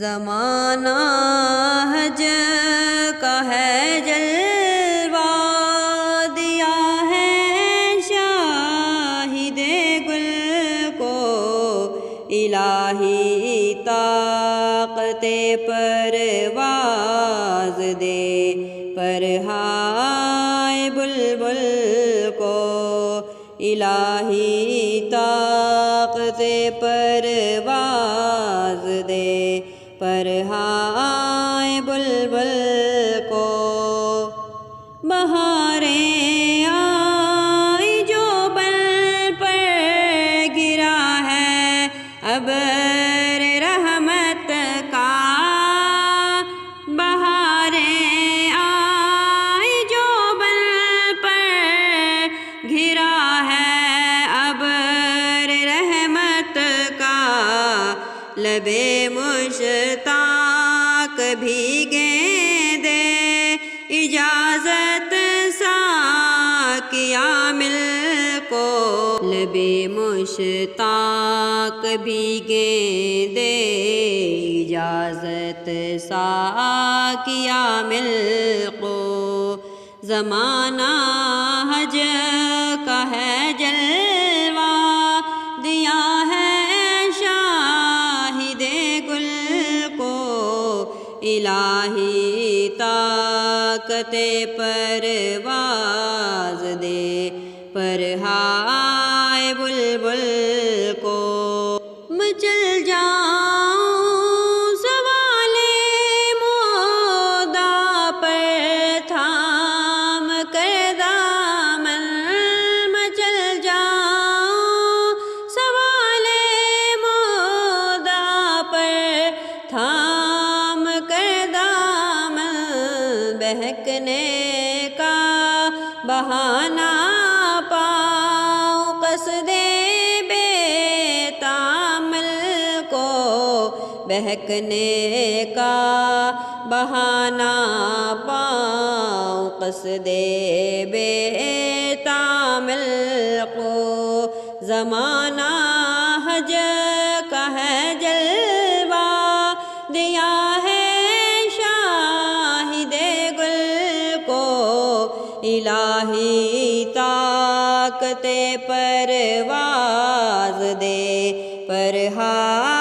زمانہ حج کا ہے جلوہ، دیا ہے شاہد گل کو الہی طاقت پرواز دے پرہائے بلبل کو، الہی طاقت پرواز دے پرہائے بلبل کو۔ بہاریں آئی جو بل پر گرا ہے ابر رحمت کا، بہاریں آئی جو بل پر گرا ہے ابر رحمت کا، لب مشتاق بھیگیں دے اجازت ساقیہ مل کو، لب مشتاق بھیگیں دے اجازت ساقیہ مل کو۔ زمانہ حج کا ہے جلوہ، دیا ہے شاہد گل کو الہی طاقت پرواز دے پرہائے بلبل کو۔ مچل جاؤں سوال مودا پر تھام کر دامن، مچل جاؤں سوال مودا پر تھام کر دامن، بہکنے کا بہانہ پاؤں قصد بے تامل کو، بہکنے کا بہانہ پاؤں قصد بے تامل کو۔ زمانہ حج کا ہے جلوہ، دیا ہے شاہد گل کو الہی طاقت پرواز دے پرہائے